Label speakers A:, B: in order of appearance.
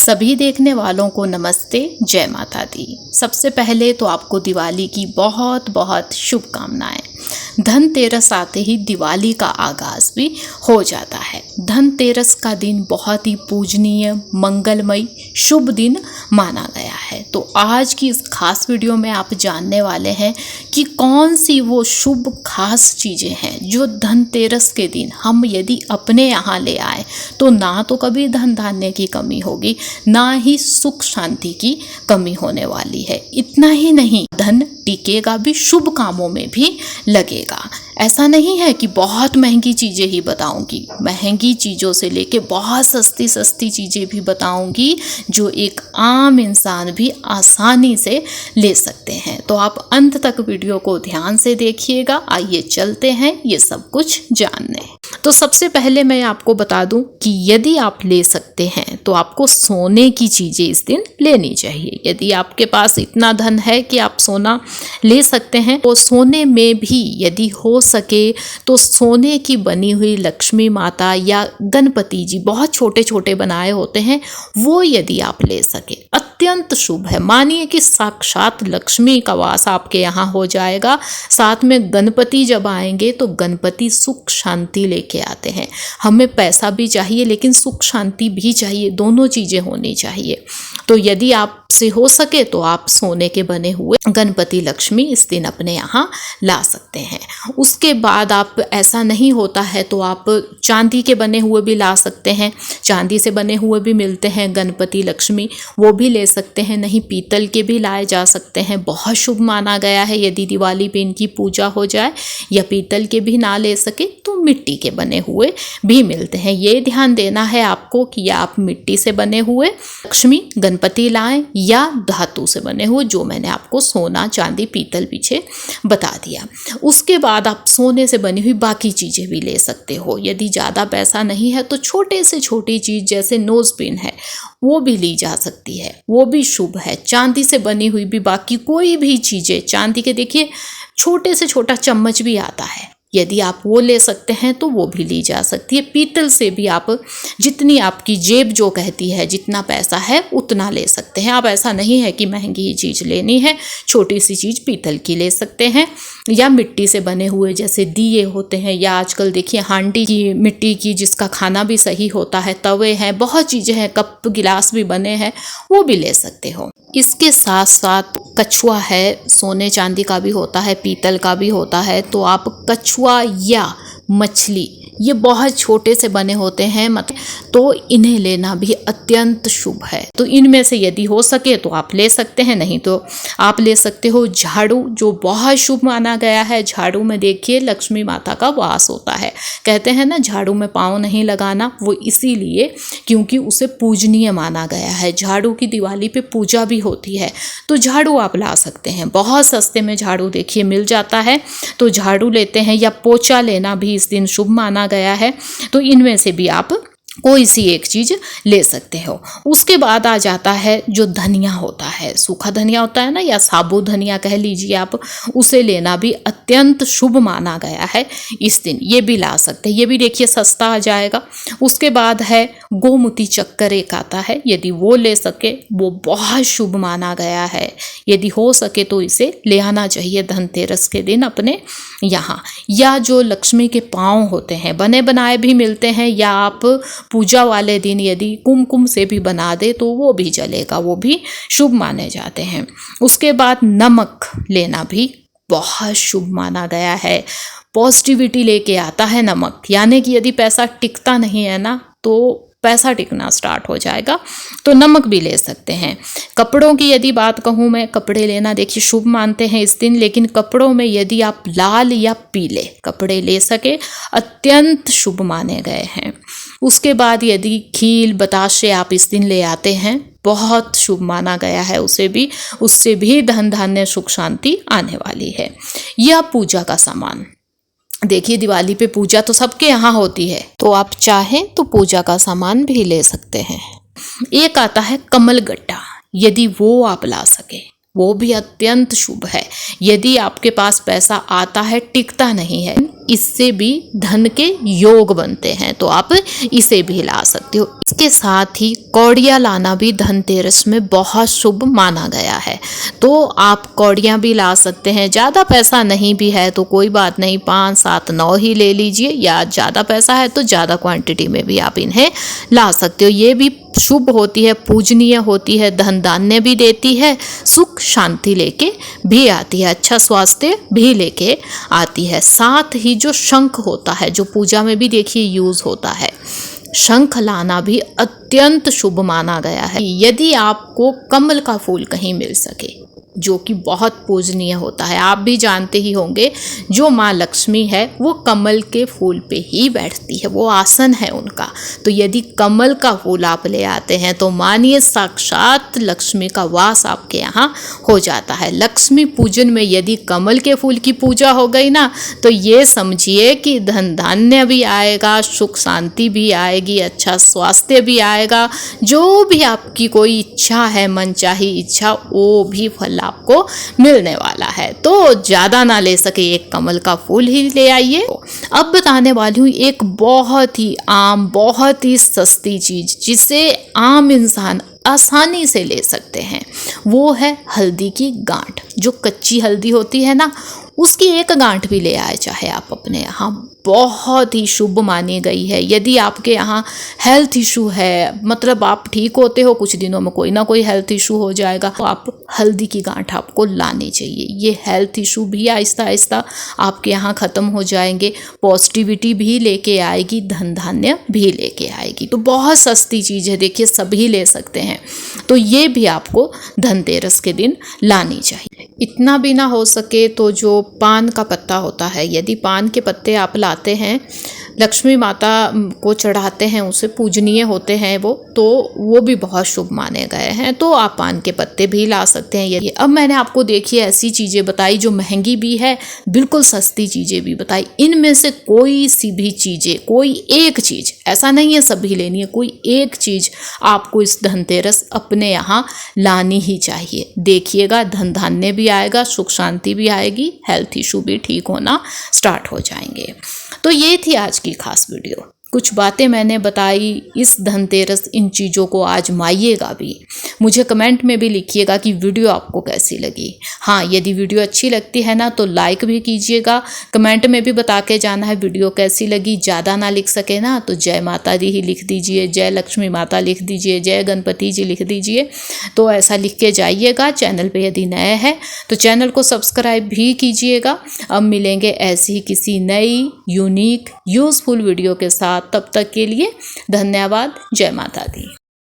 A: सभी देखने वालों को नमस्ते, जय माता दी। सबसे पहले तो आपको दिवाली की बहुत बहुत शुभकामनाएं। धनतेरस आते ही दिवाली का आगाज भी हो जाता है। धनतेरस का दिन बहुत ही पूजनीय, मंगलमय, शुभ दिन माना गया है। तो आज की इस खास वीडियो में आप जानने वाले हैं कि कौन सी वो शुभ खास चीज़ें हैं जो धनतेरस के दिन हम यदि अपने यहाँ ले आए तो ना तो कभी धन धान्य की कमी होगी, ना ही सुख शांति की कमी होने वाली है। इतना ही नहीं, धन टिकेगा भी, शुभ कामों में भी लगेगा। ऐसा नहीं है कि बहुत महंगी चीज़ें ही बताऊंगी, महंगी चीज़ों से लेके बहुत सस्ती सस्ती चीज़ें भी बताऊंगी जो एक आम इंसान भी आसानी से ले सकते हैं। तो आप अंत तक वीडियो को ध्यान से देखिएगा। आइए चलते हैं ये सब कुछ जानने। तो सबसे पहले मैं आपको बता दूं कि यदि आप ले सकते हैं तो आपको सोने की चीज़ें इस दिन लेनी चाहिए। यदि आपके पास इतना धन है कि आप सोना ले सकते हैं तो सोने में भी यदि हो सके तो सोने की बनी हुई लक्ष्मी माता या गणपति जी बहुत छोटे छोटे बनाए होते हैं, वो यदि आप ले सके अत्यंत शुभ है। मानिए कि साक्षात लक्ष्मी का वास आपके यहाँ हो जाएगा। साथ में गणपति जब आएंगे तो गणपति सुख शांति लेके आते हैं। हमें पैसा भी चाहिए लेकिन सुख शांति भी चाहिए, दोनों चीज़ें होनी चाहिए। तो यदि आपसे हो सके तो आप सोने के बने हुए गणपति लक्ष्मी इस दिन अपने यहाँ ला सकते हैं। उसके बाद आप ऐसा नहीं होता है तो आप चांदी के बने हुए भी ला सकते हैं। चांदी से बने हुए भी मिलते हैं गणपति लक्ष्मी, वो भी ले सकते हैं। नहीं, पीतल के भी लाए जा सकते हैं, बहुत शुभ माना गया है। यदि दिवाली पे इनकी पूजा हो जाए या पीतल के भी ना ले सके तो मिट्टी के बने हुए भी मिलते हैं। ये ध्यान देना है आपको कि आप मिट्टी से बने हुए लक्ष्मी गणपति लाएं या धातु से बने हुए, जो मैंने आपको सोना चांदी पीतल पीछे बता दिया। उसके बाद आप सोने से बनी हुई बाकी चीज़ें भी ले सकते हो। यदि ज़्यादा पैसा नहीं है तो छोटे से छोटी चीज़ जैसे नोज पिन है वो भी ली जा सकती है, वो भी शुभ है। चांदी से बनी हुई भी बाकी कोई भी चीज़ें, चांदी के देखिए छोटे से छोटा चम्मच भी आता है, यदि आप वो ले सकते हैं तो वो भी ली जा सकती है। पीतल से भी आप जितनी आपकी जेब जो कहती है, जितना पैसा है उतना ले सकते हैं। अब ऐसा नहीं है कि महंगी चीज़ लेनी है, छोटी सी चीज़ पीतल की ले सकते हैं या मिट्टी से बने हुए जैसे दिए होते हैं, या आजकल देखिए हांडी की मिट्टी की जिसका खाना भी सही होता है, तवे हैं, बहुत चीज़ें हैं, कप गिलास भी बने हैं, वो भी ले सकते हो। इसके साथ साथ कछुआ है, सोने चांदी का भी होता है, पीतल का भी होता है। तो आप कछुआ या मछली, ये बहुत छोटे से बने होते हैं तो इन्हें लेना भी अत्यंत शुभ है। तो इनमें से यदि हो सके तो आप ले सकते हैं, नहीं तो आप ले सकते हो झाड़ू, जो बहुत शुभ माना गया है। झाड़ू में देखिए लक्ष्मी माता का वास होता है। कहते हैं ना झाड़ू में पाँव नहीं लगाना, वो इसीलिए क्योंकि उसे पूजनीय माना गया है। झाड़ू की दिवाली पे पूजा भी होती है, तो झाड़ू आप ला सकते हैं। बहुत सस्ते में झाड़ू देखिए मिल जाता है, तो झाड़ू लेते हैं। या पोछा लेना भी इस दिन शुभ माना गया है, तो इनमें से भी आप कोई सी एक चीज़ ले सकते हो। उसके बाद आ जाता है जो धनिया होता है, सूखा धनिया होता है ना, या साबुत धनिया कह लीजिए आप, उसे लेना भी अत्यंत शुभ माना गया है इस दिन। ये भी ला सकते हैं, ये भी देखिए सस्ता आ जाएगा। उसके बाद है गोमती चक्कर एक आता है, यदि वो ले सके वो बहुत शुभ माना गया है। यदि हो सके तो इसे ले आना चाहिए धनतेरस के दिन अपने यहाँ। या जो लक्ष्मी के पाँव होते हैं, बने बनाए भी मिलते हैं, या आप पूजा वाले दिन यदि कुमकुम से भी बना दे तो वो भी चलेगा, वो भी शुभ माने जाते हैं। उसके बाद नमक लेना भी बहुत शुभ माना गया है, पॉजिटिविटी लेके आता है नमक। यानी कि यदि पैसा टिकता नहीं है ना तो पैसा टिकना स्टार्ट हो जाएगा, तो नमक भी ले सकते हैं। कपड़ों की यदि बात कहूँ मैं, कपड़े लेना देखिए शुभ मानते हैं इस दिन, लेकिन कपड़ों में यदि आप लाल या पीले कपड़े ले सके अत्यंत शुभ माने गए हैं। उसके बाद यदि खील बताशे आप इस दिन ले आते हैं, बहुत शुभ माना गया है, उससे भी धन धान्य सुख शांति आने वाली है। यह पूजा का सामान देखिए, दिवाली पे पूजा तो सबके यहाँ होती है, तो आप चाहें तो पूजा का सामान भी ले सकते हैं। एक आता है कमल गट्टा, यदि वो आप ला सके वो भी अत्यंत शुभ है। यदि आपके पास पैसा आता है, टिकता नहीं है, इससे भी धन के योग बनते हैं, तो आप इसे भी ला सकते हो। इसके साथ ही कौड़ियाँ लाना भी धनतेरस में बहुत शुभ माना गया है, तो आप कौड़ियाँ भी ला सकते हैं। ज़्यादा पैसा नहीं भी है तो कोई बात नहीं, 5, 7, 9 ही ले लीजिए, या ज़्यादा पैसा है तो ज़्यादा क्वांटिटी में भी आप इन्हें ला सकते हो। ये भी शुभ होती है, पूजनीय होती है, धन धान्य भी देती है, सुख शांति लेके भी आती है, अच्छा स्वास्थ्य भी लेके आती है। साथ ही जो शंख होता है, जो पूजा में भी देखिए यूज़ होता है, शंख लाना भी अत्यंत शुभ माना गया है। यदि आपको कमल का फूल कहीं मिल सके, जो कि बहुत पूजनीय होता है, आप भी जानते ही होंगे, जो माँ लक्ष्मी है वो कमल के फूल पे ही बैठती है, वो आसन है उनका। तो यदि कमल का फूल आप ले आते हैं तो मानिए साक्षात लक्ष्मी का वास आपके यहाँ हो जाता है। लक्ष्मी पूजन में यदि कमल के फूल की पूजा हो गई ना, तो ये समझिए कि धन धान्य भी आएगा, सुख शांति भी आएगी, अच्छा स्वास्थ्य भी आएगा, जो भी आपकी कोई इच्छा है, मनचाही इच्छा, वो भी फल आपको मिलने वाला है। तो ज़्यादा ना ले सके, एक कमल का फूल ही ले आइए। अब बताने वाली हूँ एक बहुत ही आम, बहुत ही सस्ती चीज़, जिसे आम इंसान आसानी से ले सकते हैं, वो है हल्दी की गांठ। जो कच्ची हल्दी होती है ना, उसकी एक गांठ भी ले आए चाहे आप अपने यहाँ, बहुत ही शुभ मानी गई है। यदि आपके यहाँ हेल्थ इशू है, मतलब आप ठीक होते हो, कुछ दिनों में कोई ना कोई हेल्थ इशू हो जाएगा, तो आप हल्दी की गांठ आपको लानी चाहिए। ये हेल्थ इशू भी आहिस्ता आहिस्ता आपके यहाँ ख़त्म हो जाएंगे, पॉजिटिविटी भी लेके आएगी, धन धान्य भी लेके आएगी। तो बहुत सस्ती चीज़ है, देखिए सभी ले सकते हैं। तो ये भी आपको धनतेरस के दिन लानी चाहिए। इतना भी ना हो सके तो जो पान का पत्ता होता है, यदि पान के पत्ते आप लाते हैं, लक्ष्मी माता को चढ़ाते हैं, उसे पूजनीय होते हैं वो भी बहुत शुभ माने गए हैं। तो आप पान के पत्ते भी ला सकते हैं। यदि अब मैंने आपको देखिए ऐसी चीज़ें बताई जो महंगी भी है, बिल्कुल सस्ती चीज़ें भी बताई। इनमें से कोई सी भी चीज़ें, कोई एक चीज़, ऐसा नहीं है सभी लेनी है, कोई एक चीज़ आपको इस धनतेरस अपने यहाँ लानी ही चाहिए। देखिएगा धन धान्य भी आएगा, सुख शांति भी आएगी, हेल्थ इशू भी ठीक होना स्टार्ट हो जाएंगे। तो ये थी आज की खास वीडियो। कुछ बातें मैंने बताई इस धनतेरस, इन चीज़ों को आजमाइएगा भी। मुझे कमेंट में भी लिखिएगा कि वीडियो आपको कैसी लगी। हाँ, यदि वीडियो अच्छी लगती है ना तो लाइक भी कीजिएगा, कमेंट में भी बता के जाना है वीडियो कैसी लगी। ज़्यादा ना लिख सके ना तो जय माता दी ही लिख दीजिए, जय लक्ष्मी माता लिख दीजिए, जय गणपति जी लिख दीजिए। तो ऐसा लिख के जाइएगा। चैनल पर यदि नए हैं तो चैनल को सब्सक्राइब भी कीजिएगा। अब मिलेंगे ऐसी ही किसी नई यूनिक यूज़फुल वीडियो के साथ। तब तक के लिए धन्यवाद। जय माता दी।